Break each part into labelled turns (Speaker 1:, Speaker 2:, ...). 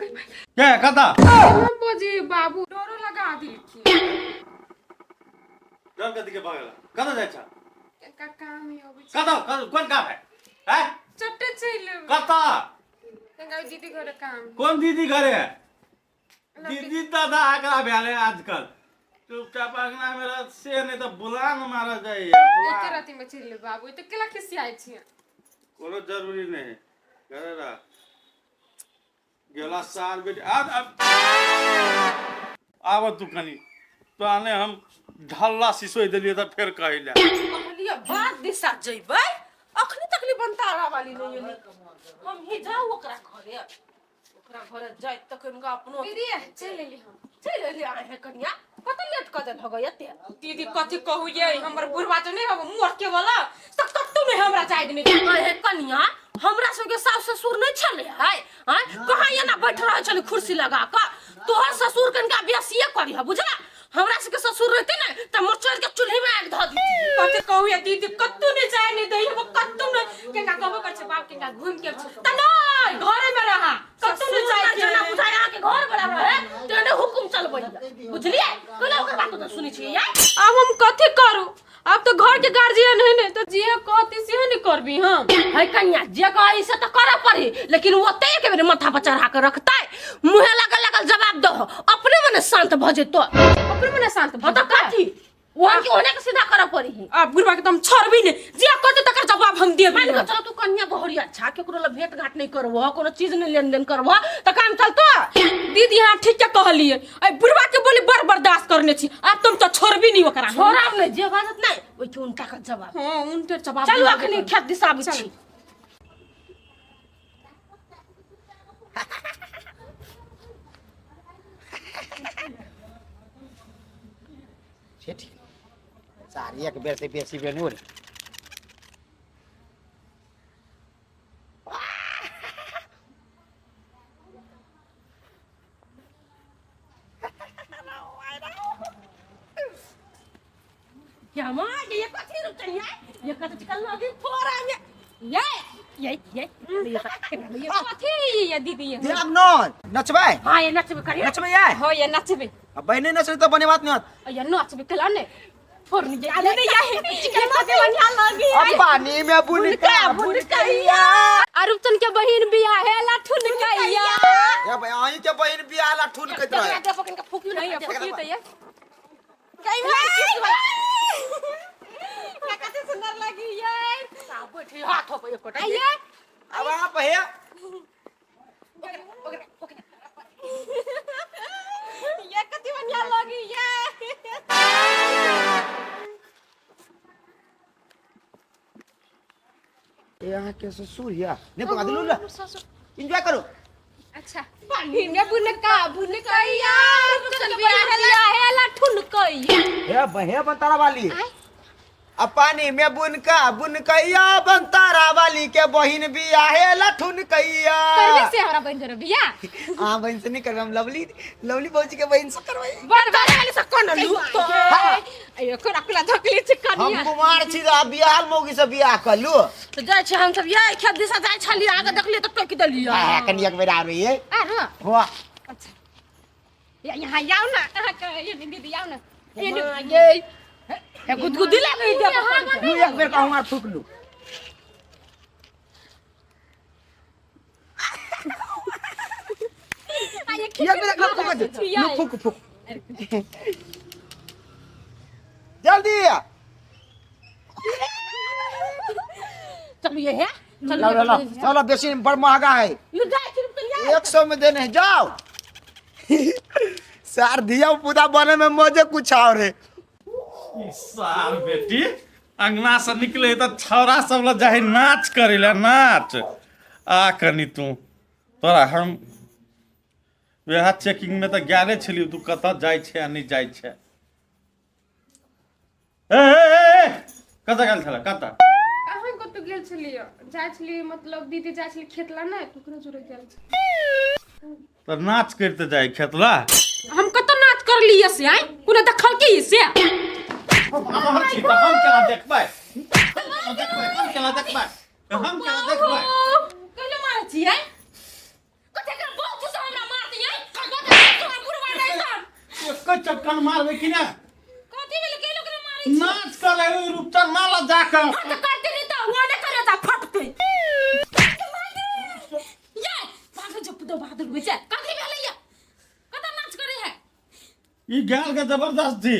Speaker 1: क्या कता
Speaker 2: बोजी बाबू डरो लगा दी थी
Speaker 1: डर कति के भागला कता जाय छ
Speaker 2: का काम है अभी
Speaker 1: कता कोन काम है हैं
Speaker 2: चट्टे चले
Speaker 1: कता
Speaker 2: तंगा दीदी घर काम
Speaker 1: कौन दीदी करे है दीदी दादा आकरा भ्याले आजकल चुपचाप आगना मेरा से नहीं तो बुलान मारा जाए यार
Speaker 2: एक राती में चले बाबू तो केला खिसी आई छी
Speaker 1: कोनो जरूरी नहीं करे रा गेला साल बेटी आव तू कनी तो आने हम ढल्ला सिसोई देलिए त फेर कहिला
Speaker 3: कहलिए बात दिशा जइबै अखनी तकली बनतारा वाली नहीं होली हम ही जाऊ ओकरा घरे जाय तक उनका अपनो
Speaker 2: दीदी चले ले हम
Speaker 3: चले ले आए है कन्या पता लेट कदन हो गया ते
Speaker 2: दीदी कथि कहू ये हमर बुढ़वा तो नहीं हो मोर के वाला त कत्तू नहीं हमरा चाहि देने
Speaker 3: है कन्या हमरा सब के सास ससुर नहीं छले है हां कहां ये ना बैठ रहा चले कुर्सी लगा का तोहर ससुर कनका बेसिए करी है बुझला हमरा सब के ससुर रहते ना त मोर चोर के चूल्हे में आग ध दी
Speaker 2: कथि कहू ये दीदी कत्तू नहीं चाहि नहीं दई हम कत्तू नहीं केना कहबो पर बाप केना घूम के त नहीं घरे में रहा कत्तू नहीं चाहि
Speaker 3: जना बुझाया के घर बड़ा रहे तेने हुकुम चलबै बुझलिए कोला ओकर बात तो सुनी छी यार
Speaker 2: अब हम कथि करू अब तो घर के गार्जियन है ने तो जे कहती से नहीं करबी हम
Speaker 3: है कन्या जे कही से तो करे पड़ी लेकिन वो ते के बेर माथा पर चढ़ा के रखता मुंह लगल लगल जवाब दो अपने मने शांत भ जेतो
Speaker 2: अपने मने शांत
Speaker 3: हो तो काठी वहां के होने के सीधा करे पड़ी है
Speaker 2: अब गुरबा के तुम छोड़बी ने जे कहते तकर जवाब हम देबी
Speaker 3: मान के चलो तू कन्या बहरी अच्छा केकरो ल भेंट घाट नहीं करबो कोनो चीज नहीं लेन देन करबो त काम चलतो
Speaker 2: दीदी हां ठीक के कहलिए ए बुढ़वा के बोली बर बर्दाश्त करने छी अब तुम तो छोड़बी नहीं ओकरा
Speaker 3: छोड़ब नहीं जे बात नहीं ओइ के उनका का जवाब
Speaker 2: हां उनके जवाब
Speaker 3: चलो अखनी खेत दिशा बुझी
Speaker 4: ठीक सारी एक बेर से बेसी बेनूर
Speaker 3: क्या मां ये कथि रुचन है ये कथि चल लगी थोड़ा में ये
Speaker 2: कथि ये दीदी ये
Speaker 4: देब न नचबै
Speaker 3: हां ये नचबे करिए
Speaker 4: नचबै यार
Speaker 2: हो ये नचबे
Speaker 4: अब बहने नचले तो बने बात नहीं होत
Speaker 2: ये नचबे कला ने फोरनी जे आले नहीं ये चिकन कथि बनिया लगी
Speaker 4: अब पानी में बुनका
Speaker 2: भुनकैया अरुचन के बहिन बियाह है लाठुन कैया
Speaker 4: ए भाई आई के बहन बियाह ला ठुन कत रहे
Speaker 3: दे पकन का फूकी
Speaker 2: नहीं
Speaker 3: नहीं
Speaker 2: फुकी तो ये
Speaker 3: कई भाई
Speaker 2: कथि सुंदर लगी ये
Speaker 3: साब बैठे हाथ हो पे कोटा
Speaker 2: आइए
Speaker 4: अब आप है
Speaker 2: ये कथि बनिया लगी ये
Speaker 4: यहाँ के ससुर या ने पका दिलु ला एंजॉय करो
Speaker 2: अच्छा पानी में भुनकैया अरुचन बियाह है लाठुन कैया
Speaker 4: हे बहे बनतारा वाली अब पानी में बुनकैया बनतारा वाली के बहिन बियाह है लठुन कैया
Speaker 2: करबी से हमरा बहन जरा बियाह
Speaker 4: हां बहन से नहीं करब हम लवली भौजी के बहन से करबै
Speaker 2: बन वाले से कोन लू तो अयो कोना कुला धकली छ
Speaker 4: हम
Speaker 2: कनिया
Speaker 4: कुमार छी आ बियाह मौगी से बियाह कलु
Speaker 3: तो जाय छ हम सब ये खेत दिशा जाय छली आगे देखलिए तो टोक देलिए
Speaker 4: हां कनिया के बेरा आबे ये
Speaker 2: आरो
Speaker 4: हो
Speaker 2: अच्छा यहाँ आओ ना ये दीदी आओ ना
Speaker 3: ये हे गुदगुदी लगे दे
Speaker 4: तू एक बेर कहूं मार फुकलू एक बेर फुक जल्दी
Speaker 3: चलो ये है
Speaker 4: चलो बेसी बड़ महंगा है
Speaker 3: ये जाय फिर तो
Speaker 4: 100 में देने हैं, जाओ सार दिया पूरा बने में मजे कुछ और है
Speaker 1: सार बेटी अंगना से निकले तो छौरा सब ल जाहि नाच करेला नाच आ कनी तू तोरा हम वेहा चेकिंग में तो गेले छली तू कत जाय छे आ नहीं जाय छे ए कत गेल छला कत
Speaker 2: कहां को तो गेल छलिए जाय छली मतलब दीदी जाय छली खेतला ना टुकड़ा जुरे गेल छ
Speaker 1: तो नाच करते जाय खेतला
Speaker 2: हम कत नाच कर लिए से आई कोने देखल के से
Speaker 1: हम केना देखबै हम केना देखबै
Speaker 3: कहले मारे छी है कते के बहुत से हमरा
Speaker 1: कन मारबे कि ना
Speaker 3: कथी भेल के लोग रे मारै छी
Speaker 1: नाच करे रूपचन माला जाकर
Speaker 3: हां तो करते नहीं तो वो ने करे ता फटते ये पागल जो पुतो बहादुर बेचे कथी भेल ये कत नाच करे है
Speaker 1: ई गाल के जबरदस्ती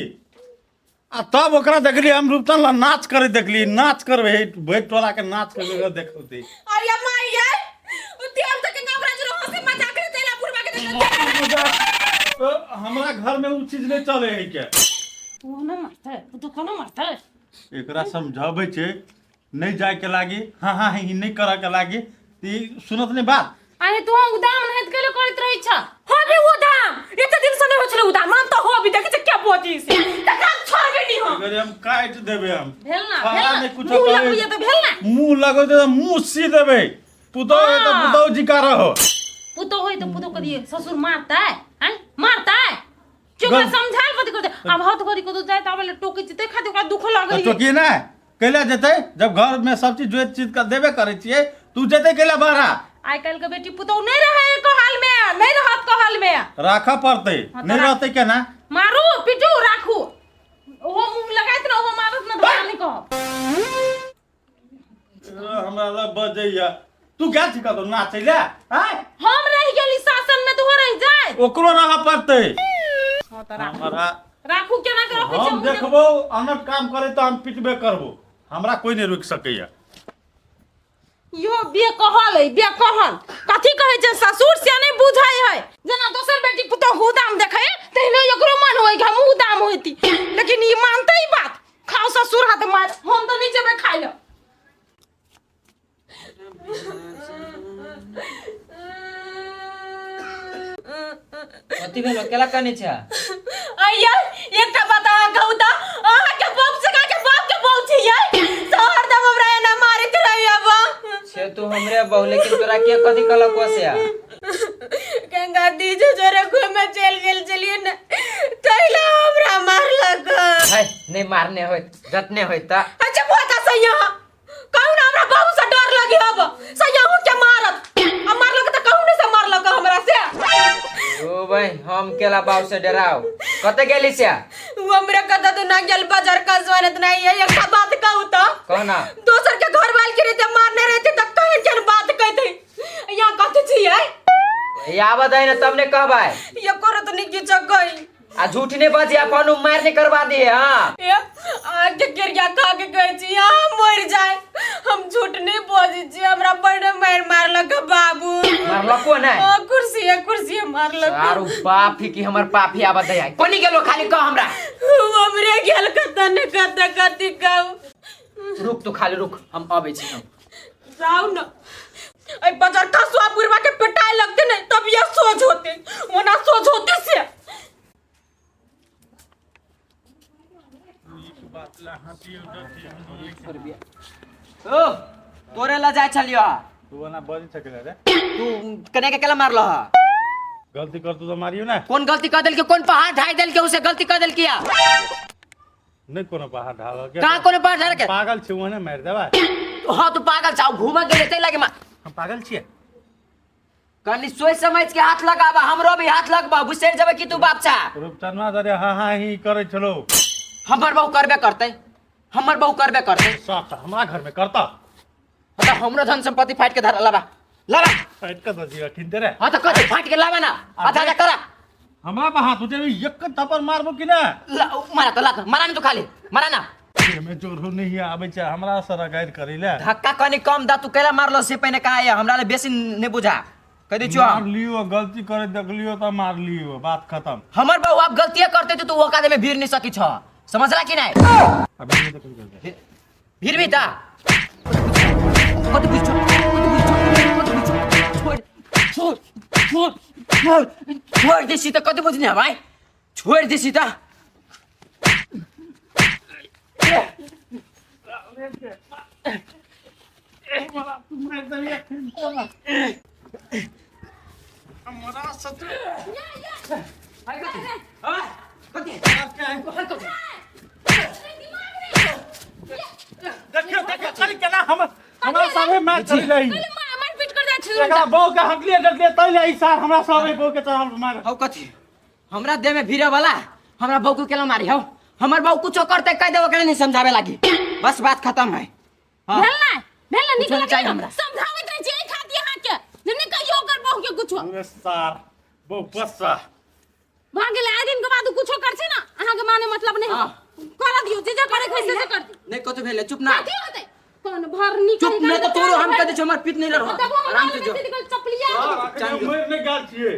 Speaker 1: आ तब ओकरा देखली हम रूपचन ला नाच करे देखली नाच करबे बैठ टोला के नाच करबे देखती
Speaker 3: अरे माई ये उते हम तक हमरा जो हंसी मजाक करे तेला बुढ़वा के
Speaker 1: तो हमरा घर में उ चीज नहीं चले है के
Speaker 3: वो ना मारता है वो तो कोना मारता है
Speaker 1: एकरा समझाबै छे नहीं जाए के लागी हां ही नहीं करे के लागी ती सुनत नहीं बात
Speaker 3: अरे तू उदाम नहीं केलो करत रही छ हो भी उदाम एते दिन से नहीं होछले उदाम हम तो हो भी देखे छ क्या बोती से त काम छोड़बे नहीं हम
Speaker 1: अगर हम काट देबे हम
Speaker 3: भेल ना
Speaker 1: खाना नहीं कुछ
Speaker 3: मुंह
Speaker 1: कहे।
Speaker 3: लगइए तो भेल ना
Speaker 1: मुंह लगो तो मुंह सी देबे पुतो है तो
Speaker 3: हाँ।
Speaker 1: पुतो जी का रहो
Speaker 3: पुतो होई तो पुतो करिए ससुर मारता है हैं मारता है क्यों
Speaker 1: गल-
Speaker 3: समझाल पति करते अब हाथ करी को तो जाए त वाले टोके जिते खाते ओकरा दुख लागल
Speaker 1: तो की ना कैला जते जब घर में सब चीज जो चीज का देबे करे छिए तू जते कैला बाहरा
Speaker 3: आई कल के बेटी पुतो नहीं रहे को हाल में नहीं रहत को हाल में
Speaker 1: राखा पड़ते
Speaker 3: हाँ, तो
Speaker 1: नहीं रहते क्या ना
Speaker 3: मारू पिटू राखू वो मुंह लगाइत ना वो मारत ना धरानी को
Speaker 1: हमरा ला बजैया तू क्या सिखा दो नाचैला हैं
Speaker 3: हम रह गेली शासन में तो हो रही जाए
Speaker 1: ओकरो रहा पड़ते
Speaker 3: हां त
Speaker 1: हमरा
Speaker 3: राखू केना के रखै
Speaker 1: हम देखबो अनक काम करे तो हम पिटबे करबो हमरा कोई नहीं रोक सकैया
Speaker 3: यो बे कहल कथी कहै छै ससुर से नहीं बुझाई है जना दोसर बेटी पुतो हुदाम देखै तहने एकरो मन होई हम हुदाम होती लेकिन ई मानते ही बात खाओ ससुर हाथ मार हम तो नहीं जेबे खाइ ल
Speaker 5: कथी भेलो केला कने छ
Speaker 3: अయ్యా एकटा बता कहू त अहा के बाप से के बाप के बाप छी ये शहर दम हमरा ना मारे के रही अब
Speaker 5: छे तू हमरे बहु लेकिन तोरा के कथी कहलक ओसे
Speaker 3: गंगा दीजे जोरे घूमे चल गेल चलिए न तैला हमरा मारलक
Speaker 5: है नहीं मारने होय जतने होय त
Speaker 3: अच्छा बोता सैया कहू ना हमरा बाबू से डर लगी अब सैया हूं के मारत अब मारलक त कहू न से मारलक हमरा से
Speaker 5: ओ भाई हम केला बाऊ से डराओ कते गेली से
Speaker 3: वो हमरा कदा तो ना गेल बाजार का जवानत नहीं है एक बात कहू त
Speaker 5: कहना
Speaker 3: दोसर के घर वाल के रहते मारने रहते त कहन के बात कहते यहाँ कथि छियै
Speaker 5: ये आवत है ना तब ने कहबाय
Speaker 3: ये करत नहीं की जगह
Speaker 5: आ झूठ ने बाजी अपन मारने करवा दिए हां
Speaker 3: ए आके गिरिया खा के गए छी हम मर जाए हम झूठ नहीं बोली छी हमरा बड़ मारलक बाबू
Speaker 5: मारलको ना
Speaker 3: कुर्सी मारलक
Speaker 5: आरो बाप ही की हमर पापी आवत है कोनी गेलो खाली कह हमरा
Speaker 3: हमरे गेल कत ने कथी कहू
Speaker 5: रुक तू खाली रुक हम आबै छी हम
Speaker 3: जाऊ न ए बाजार का सुआपुरवा के पिटाई लगते नहीं तब ये सोच होते वो ना सोच होते से
Speaker 5: ओ तोरे ला जाय छलियो
Speaker 1: तू ना बज सकले रे
Speaker 5: तू कने के केला मारलो हा
Speaker 1: गलती कर तू तो मारियो ना
Speaker 5: कौन गलती कर देल के कौन पहाड़ ढाई देल के उसे गलती कर देल किया
Speaker 1: नहीं कोनो पहाड़ ढाल के
Speaker 5: कहां कोने पहाड़ ढाल के
Speaker 1: पागल छी ओने मार देबा
Speaker 5: हां तू पागल छाऊ घूमा गेले तै लागे
Speaker 1: हम पागल छिए
Speaker 5: कनी सोच समझ के हाथ लगाबा हमरो भी हाथ लगबा बुसेर जबे कि तू बाप छा
Speaker 1: रूपचंदवा दरे हा ही करे छलो
Speaker 5: हमर बहु करबे करते
Speaker 1: साथ हमरा घर में करता
Speaker 5: त हमरो धन संपत्ति फाट के धर लाबा
Speaker 1: फाइट का दजिया खिनते रे
Speaker 5: हां त कथि फाट के लाबा ना आधा आधा करा
Speaker 1: हमरा बा हाथ उठे एक थप्पड़ मारबो कि ना
Speaker 5: मारा त लात मारा न तू खाली मारा ना
Speaker 1: में जोर हो नहीं आबै छै हमरा सारा गाइड करिले
Speaker 5: धक्का कनी कम दा तू केला मारलो से पहले कहा है हमरा ले बेसी ने बुझा कह दी
Speaker 1: मार लियो गलती करे देख लियो त मार लियो बात खत्म
Speaker 5: हमर बहु आप गलतियां करते तो तू वो कादे में भीड़ नहीं सकी छ समझला कि नहीं
Speaker 1: अभी नहीं तो कर
Speaker 5: भीड़ भी ता कत बुझ छोड़ देसी त कत बुझने भाई छोड़ देसी त
Speaker 1: हमरा सच
Speaker 5: भाई कति हां कति
Speaker 1: देखियो चल के ना हमरा सामने मैच चल रही
Speaker 3: मार पीट कर दे छी
Speaker 1: एकरा बौ के हकलिए डकलिए तैले ई सार हमरा सामने बौ के चढ़ल मार
Speaker 5: हौ कति हमरा देह में भीरे वाला हमरा बहू को केला मारी हो हमर बहू कुछ करते कह देबो के नहीं समझावे लागी बस बात खत्म है हां
Speaker 3: भेल ना निकल
Speaker 5: चाहिए हमरा।
Speaker 3: समझावत रह जे खा दिया हां के नहीं कहियो कर बहु के कुछ
Speaker 1: अरे सार बहुत बच्चा
Speaker 3: भाग गेले आ दिन के बाद कुछो कर छै ना अहाँ के माने मतलब नहीं
Speaker 5: हाँ।
Speaker 3: कर दियो जे करे कैसे से कर दी
Speaker 5: नहीं को तो भेले चुप ना
Speaker 3: कथी होते कौन भर निकल
Speaker 5: चुप नहीं तो तोरो हम कह दे हमर पिट नहीं रहो आराम से जो
Speaker 3: चपलिया
Speaker 1: मर नहीं गाल छिए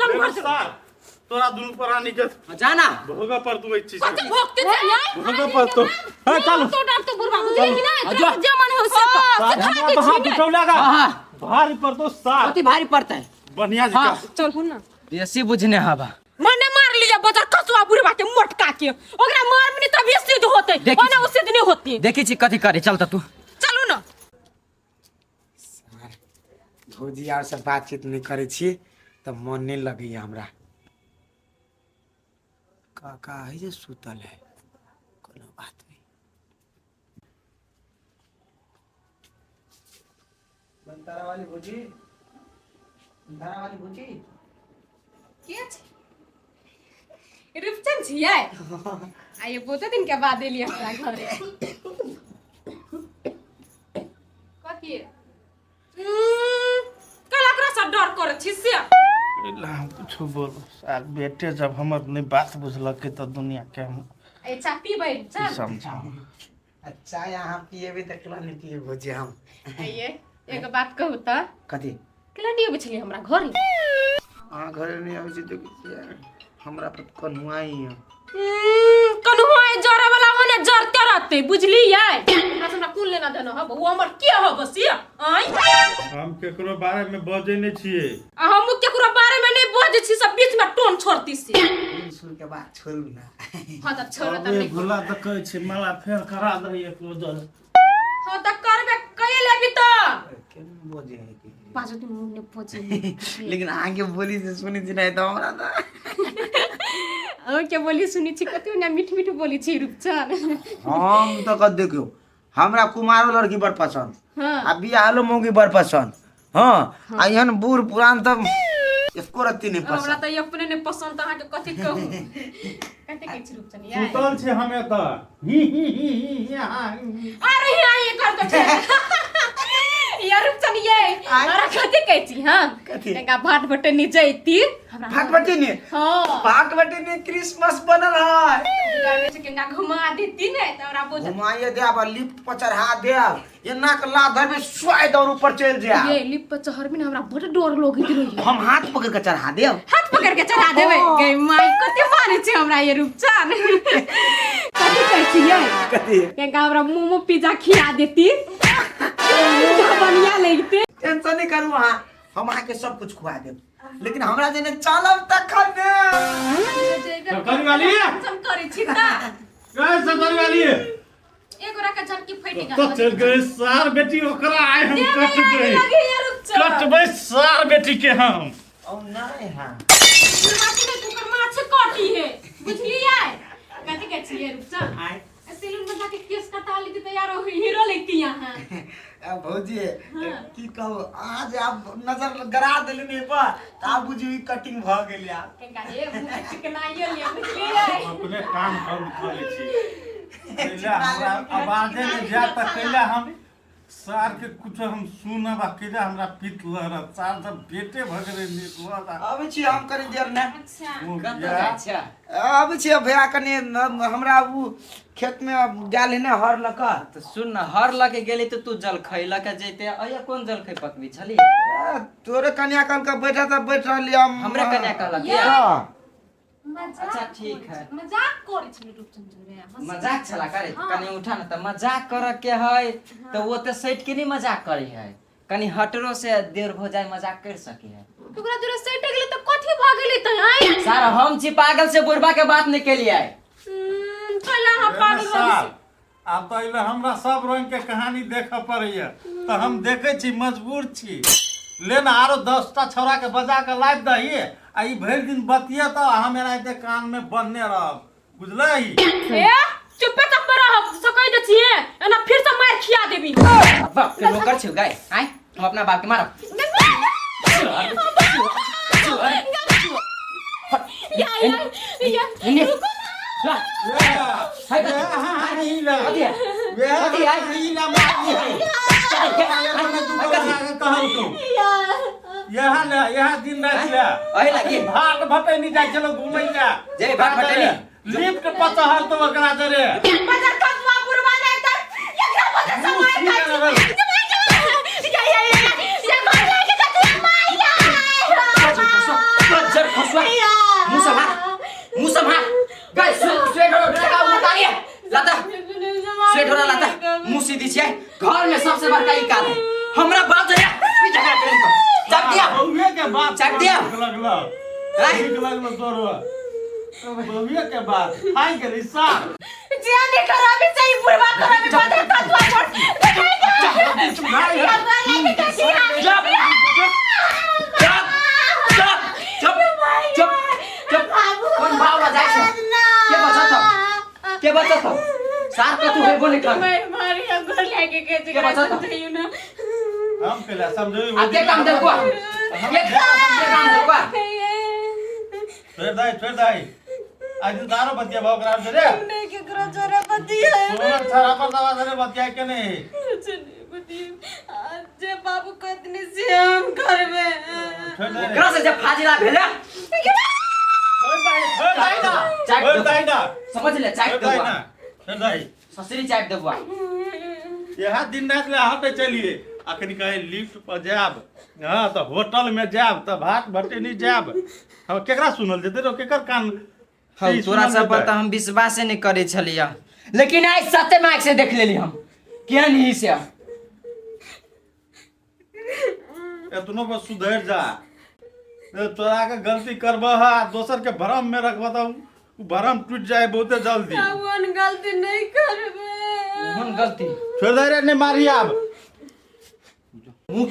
Speaker 3: तुम कर
Speaker 1: सार तोरा दुनु प्राणी के
Speaker 5: जाना
Speaker 1: भोगा पर तू इच्छी
Speaker 3: कथी भोगते छै यार
Speaker 1: भोगा पर तो हां चलो
Speaker 3: तो डाक तो बुरबा बुझली ना
Speaker 5: जो।
Speaker 3: जे मन हो से कर
Speaker 1: हमरा तो हाथ उठौला का
Speaker 5: हां
Speaker 1: भारी पर तो सार
Speaker 5: बहुत ही भारी पड़ता है
Speaker 1: बढ़िया जी
Speaker 5: हाँ।
Speaker 1: का
Speaker 3: चल हुन ना
Speaker 5: देसी बुझने हवा
Speaker 3: मने मार लिया बजार कसुआ बुरबा के मोटका के ओकरा मार में तभी सिद्ध होते
Speaker 5: देखी
Speaker 3: ओने उसे दिन होती
Speaker 5: देखी छी कथी करे चल त तू
Speaker 3: चलू ना
Speaker 4: भौजी आर से बातचीत नहीं करे छी तो मन नहीं लगैया हमरा काका है जे सुतल है कोनो बात नहीं बंतारा वाली भौजी
Speaker 2: के छै रूपचंद छियै आइए बहुत दिन के बाद एलियै हमरा घरे कथी
Speaker 3: कला करा सा डर करे छी से
Speaker 1: ला कुछ बोल सार बेटे जब हमर नहीं बात बुझलक तो दुनिया के हम
Speaker 2: ए चा पीबै
Speaker 1: की
Speaker 2: चल
Speaker 1: समझाऊ
Speaker 4: अच्छा यहाँ पिए भी देखला नहीं पिए भौजी हम
Speaker 2: आइए एक बात कहू त
Speaker 4: कथी
Speaker 2: केला नहीं बचली हमरा घरे
Speaker 4: हाँ घरे नहीं आवे छी देखिए हमरा पर कनुआई है
Speaker 3: कन्हुआ जरे वाला होने जरते रहते बुझली है हमरा से हमरा कुल लेना देना हो वो हमर के हो बस ये आई
Speaker 1: हम केकरो बारे में बजे नहीं छिए
Speaker 3: आ हम केकरो बारे में नहीं बोझ छी सब बीच में टोन छोड़ती से
Speaker 4: सुन के बात छोड़ू ना
Speaker 3: हां त छोड़ त
Speaker 1: अबे
Speaker 3: नहीं
Speaker 1: भुला त कहै छै मला फेर करा दही एक रोजर
Speaker 3: हां त करबे कइए लेबी त
Speaker 4: केन बोझे है कि
Speaker 3: पाँच दिन मुंह ने पोछे
Speaker 4: लेकिन आगे बोली से सुनी थी नहीं तो हमरा तो
Speaker 2: और के बोली सुनी छी कतौ ना मीठ मीठ बोली छी रूपचंद
Speaker 4: हम तो कद देखियो हमरा कुमारो लड़की बड़ पसंद
Speaker 2: हां
Speaker 4: आ बियाहलो मौगी बड़ पसंद हाँ आ यहन बूढ़ पुरान तो इसको रत्ती नहीं
Speaker 2: हमरा
Speaker 4: पसंद
Speaker 2: त अपने ने पसंद अहाँ के कथि कहू कते के छी रूपचंद यार
Speaker 1: सुतल छै हमे त
Speaker 3: अरे यहाँ ये कर के
Speaker 2: यार रूपचंद ये हमरा कथि कहै छी हां
Speaker 4: कथी?
Speaker 2: तका भाट बटे नि जैती हमरा
Speaker 4: फाटबटी ने
Speaker 2: हां
Speaker 4: फाटबटी ने क्रिसमस बनल है
Speaker 2: गावे से केना घुमा देती ने त हमरा बोझ
Speaker 4: घुमाइए दे अब लिफ्ट पर चढ़ा दे ये नाक ला धरबे स्वाद और ऊपर चल जा
Speaker 2: ये लिप पर चढ़ में हमरा बड़ डर लगैत रही
Speaker 4: हम हाथ पकड़ के चढ़ा दे
Speaker 2: हाथ पकड़ के चढ़ा देबै गई माई कते मारे छै हमरा ये रूपचंद कथि कहै छी ये
Speaker 4: कथी
Speaker 2: केना हमरा मुंह में पिज्जा खिया देती बढ़िया लगते
Speaker 4: टेंशन नहीं करू हां हम आके सब कुछ खुआ देब लेकिन हमरा जेने चलब तखन ने
Speaker 1: करी वाली
Speaker 2: हम करे छी त
Speaker 1: कैसे करी वाली
Speaker 2: एगो रका झटकी फैटी
Speaker 1: तो
Speaker 2: गल
Speaker 1: चल गए सार बेटी ओकरा आए हम कट गए
Speaker 2: लगे ये रूपचंद
Speaker 1: कटबै सार बेटी के हम
Speaker 4: ओ नहीं हां
Speaker 3: माटी में कुकर माछ काटी है
Speaker 2: बुझलियै कथि कहै छी ये रूपचंद
Speaker 4: आय
Speaker 2: सैलून में जाके केस कटा ली त यार हीरो लगती यहां
Speaker 4: भौजी की कहू आज आप नजर गरा देली नहीं पर त आप बुझी कटिंग भ गेल यार
Speaker 2: केना ये मुंह चिकनाइयो ले बुझलियै
Speaker 1: अपने काम हम करे छी कैला हमरा आवाजे में जा तक कैला हम सार के कुछ हम सुनब कैला हमरा पित लहर सार सब बेटे भगरे निकलत
Speaker 4: अब छी हम करी देर ने
Speaker 2: अच्छा
Speaker 5: अच्छा
Speaker 4: अब छी भैया कने हमरा उ खेत में गेल है ना हर लका
Speaker 5: तो सुन न हर लके गेली तो तू जल खैला के जैते अय कौन जल खै पकबी छली
Speaker 4: तोरे कन्या कल के बैठा त बैठ रहली हम
Speaker 5: हमरे कन्या कहलक
Speaker 4: हां
Speaker 5: अच्छा ठीक है
Speaker 2: मजाक करे छी रूपचंद रे
Speaker 5: मजाक छला करे कनी उठा न त मजाक कर के है तो वो तो सैट के नहीं मजाक करी है कनी हटरो से देर हो जाए मजाक कर सकी है
Speaker 2: ओकरा जोरे सेट गेले त कथि भ गेले त आई
Speaker 5: सारा हम छी पागल से बुढ़बा के बात निकली है
Speaker 3: पहला हम पागल
Speaker 1: सार आब तो इले हमरा सब रंग के कहानी देखऽ पड़ैया तो हम देखे छी मजबूर छी लेना आरो 10टा छौरा के बजा के लाद दही आ ई भरि दिन बतिया तो हम एनाहिते कान में बनने रहब बुझलही
Speaker 3: ए चुप चुप रह सकई दे छिए एना फिर से मार खिया देबी
Speaker 5: बाप के नौकर छी गाय आय हम अपना बाप के मारो इन्हें ला हाय कथी है कथी है
Speaker 1: यहाँ दिन रात ले
Speaker 5: अहि लागि
Speaker 1: भाट भटैनी जाइ छलो घुमै ले
Speaker 5: जे भाट भटैनी
Speaker 1: लिफ्ट पचहल तो ओकरा दरे
Speaker 2: बजार कसवा पुरवा ले त एकरा बजार समय
Speaker 5: मुसमा गाइस स्वेट हो ड्राका उतारिए लाता स्वेट हो लाता मुसी दी छे घर में सबसे बड़का ई काल हमरा बात है ई जगह पे चक दिया
Speaker 1: बहुए के बात
Speaker 5: चक दिया
Speaker 1: लगला ठीक लगलो तोरो बहुए के बात खाई गेली सा
Speaker 2: जे ने कराबी सही पुरवा कराबी बजार कसवा
Speaker 5: कौन भाव ला जाय छे के बचत हो सार के तू हेबो नहीं कर
Speaker 2: मैं मारी घर लेके के
Speaker 5: बचत हो
Speaker 2: चाहिए ना
Speaker 1: हम केला समझो
Speaker 5: आगे काम दे को ये काम दे को
Speaker 1: फेर दाई आज दारो बतिया भाव करा दे रे
Speaker 2: नहीं के करो जरा पति है
Speaker 1: तोर छरा पर दवा दे बतिया के नहीं
Speaker 2: आज जे बाबू कतनी से हम घर में
Speaker 1: फेर दे
Speaker 5: ओकरा से जब फाजिला भेला
Speaker 1: फेर दाई ना
Speaker 5: समझ ले चाट
Speaker 1: फेर
Speaker 5: दे
Speaker 1: दाई ना फेर दाई
Speaker 5: ससुरी चाट देबो
Speaker 1: यहाँ दिन रात ले हटे चलिए अखनी कहे लिफ्ट पर जाब हाँ तो होटल में जाब तो भाट भट्टी नहीं जाब हम केकरा सुनल जेते रो केकर कान
Speaker 5: हम तोरा सब पर हम विश्वास नहीं करे छलिया लेकिन आज सत्य में आंख से देख लेली हम केहन ही से
Speaker 1: एतनो पर सुधर जा तोरा के गलती करबह दोसर के भरम में रखबह तो भरम टूट जाए बहुते जल्दी
Speaker 2: कौन गलती नहीं करबे
Speaker 5: कौन गलती
Speaker 1: फिर दायरे ने मारी अब
Speaker 5: मुंह